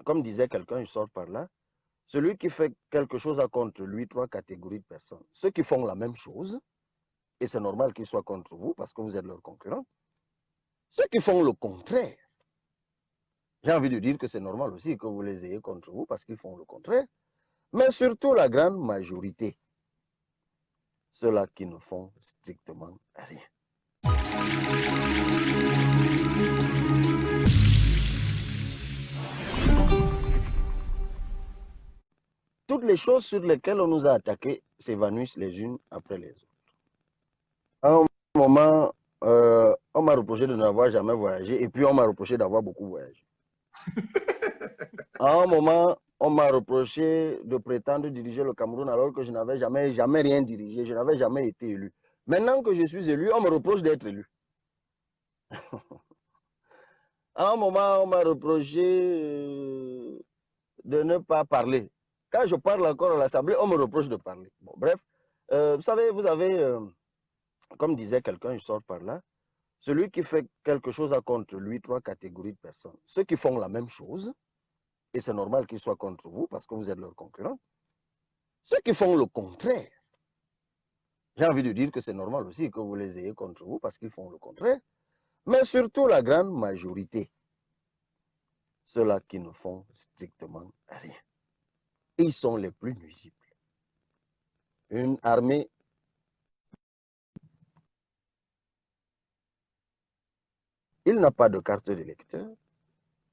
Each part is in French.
comme disait quelqu'un, je sors par là, celui qui fait quelque chose a contre lui 3 catégories de personnes. Ceux qui font la même chose, et c'est normal qu'ils soient contre vous parce que vous êtes leurs concurrents. Ceux qui font le contraire, j'ai envie de dire que c'est normal aussi que vous les ayez contre vous parce qu'ils font le contraire. Mais surtout la grande majorité, ceux-là qui ne font strictement rien. Toutes les choses sur lesquelles on nous a attaqués s'évanouissent les unes après les autres. À un moment, on m'a reproché de n'avoir jamais voyagé et puis on m'a reproché d'avoir beaucoup voyagé. À un moment, on m'a reproché de prétendre diriger le Cameroun alors que je n'avais jamais rien dirigé, je n'avais jamais été élu. Maintenant que je suis élu, on me reproche d'être élu. À un moment, on m'a reproché de ne pas parler. Quand je parle encore à l'Assemblée, on me reproche de parler. Bon, bref, vous avez, comme disait quelqu'un, je sors par là, celui qui fait quelque chose a contre lui 3 catégories de personnes. Ceux qui font la même chose, et c'est normal qu'ils soient contre vous parce que vous êtes leurs concurrents. Ceux qui font le contraire, j'ai envie de dire que c'est normal aussi que vous les ayez contre vous parce qu'ils font le contraire. Mais surtout la grande majorité, ceux-là qui ne font strictement rien. Ils sont les plus nuisibles. Une armée il n'a pas de carte d'électeur,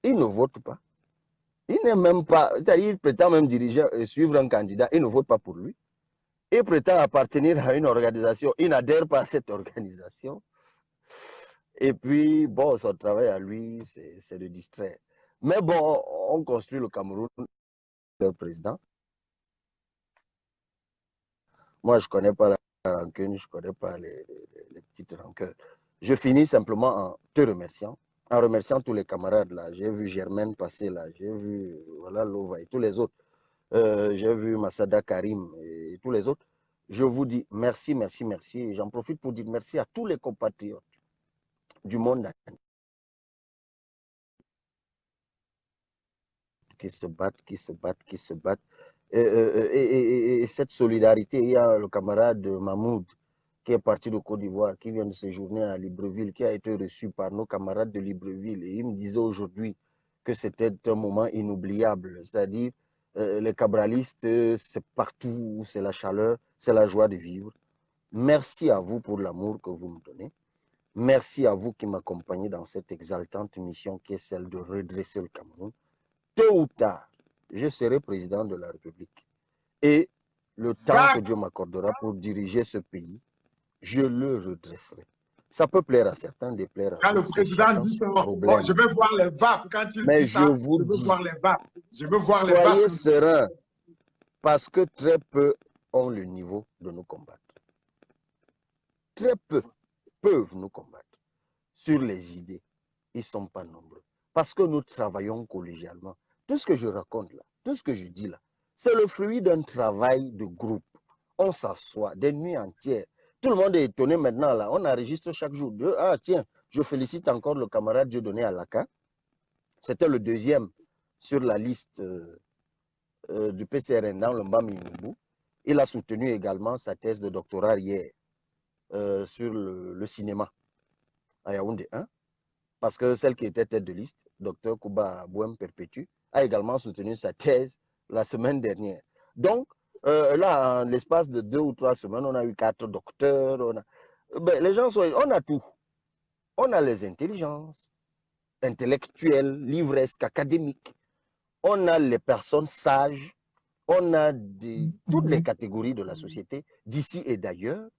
il ne vote pas, il n'est même pas, c'est-à-dire il prétend même diriger et suivre un candidat, il ne vote pas pour lui. Il prétend appartenir à une organisation, il n'adhère pas à cette organisation. Et puis, bon, son travail à lui, c'est de distraire. Mais bon, on construit le Cameroun, le président. Moi, je ne connais pas la rancune, je ne connais pas les petites rancœurs. Je finis simplement en te remerciant, en remerciant tous les camarades là. J'ai vu Germaine passer là, j'ai vu voilà, Lova et tous les autres. J'ai vu Massada Karim et tous les autres. Je vous dis merci, merci, merci. J'en profite pour dire merci à tous les compatriotes du monde qui se battent, qui se battent, qui se battent. Et cette solidarité, il y a le camarade Mahmoud qui est parti de Côte d'Ivoire, qui vient de séjourner à Libreville, qui a été reçu par nos camarades de Libreville. Et il me disait aujourd'hui que c'était un moment inoubliable. C'est-à-dire, les cabralistes, c'est partout, c'est la chaleur, c'est la joie de vivre. Merci à vous pour l'amour que vous me donnez. Merci à vous qui m'accompagnez dans cette exaltante mission qui est celle de redresser le Cameroun. Tôt ou tard, je serai président de la République. Et le temps que Dieu m'accordera pour diriger ce pays, je le redresserai. Ça peut plaire à certains, déplaire à Quand le d'autres. président dit ça, bon, je vais voir les vapes. Quand il Mais dit ça, je vous je veux dis, voir les vapes. Je veux voir les soyez vapes. sereins, parce que très peu ont le niveau de nous combattre. Très peu peuvent nous combattre. Sur les idées, ils ne sont pas nombreux. Parce que nous travaillons collégialement. Tout ce que je raconte là, tout ce que je dis là, c'est le fruit d'un travail de groupe. On s'assoit des nuits entières. Tout le monde est étonné maintenant là. On enregistre chaque jour. Ah tiens, je félicite encore le camarade Dieudonné Alaka. C'était le deuxième sur la liste du PCRN dans le Mbaminoubou. Il a soutenu également sa thèse de doctorat hier sur le cinéma à Yaoundé 1. Parce que celle qui était tête de liste, Dr Kouba Bouem Perpétue, a également soutenu sa thèse la semaine dernière. Donc, là, en l'espace de 2 ou 3 semaines, on a eu 4 docteurs. Les gens on a tout. On a les intelligences intellectuelles, livresques, académiques. On a les personnes sages. On a toutes les catégories de la société, d'ici et d'ailleurs.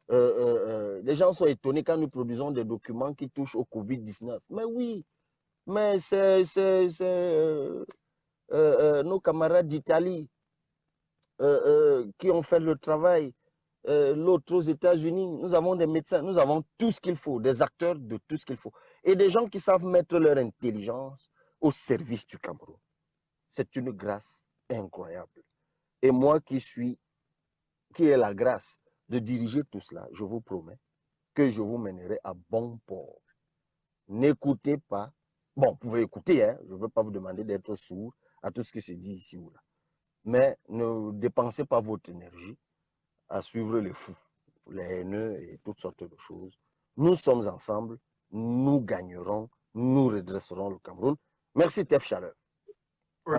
Les gens sont étonnés quand nous produisons des documents qui touchent au Covid-19. Mais oui, mais c'est nos camarades d'Italie qui ont fait le travail. L'autre aux États-Unis, nous avons des médecins, nous avons tout ce qu'il faut, des acteurs de tout ce qu'il faut. Et des gens qui savent mettre leur intelligence au service du Cameroun. C'est une grâce incroyable. Et moi qui ai la grâce de diriger tout cela, je vous promets que je vous mènerai à bon port. N'écoutez pas. Bon, vous pouvez écouter, hein, je ne veux pas vous demander d'être sourd à tout ce qui se dit ici ou là. Mais ne dépensez pas votre énergie à suivre les fous, les haineux et toutes sortes de choses. Nous sommes ensemble, nous gagnerons, nous redresserons le Cameroun. Merci Tef Chaleur.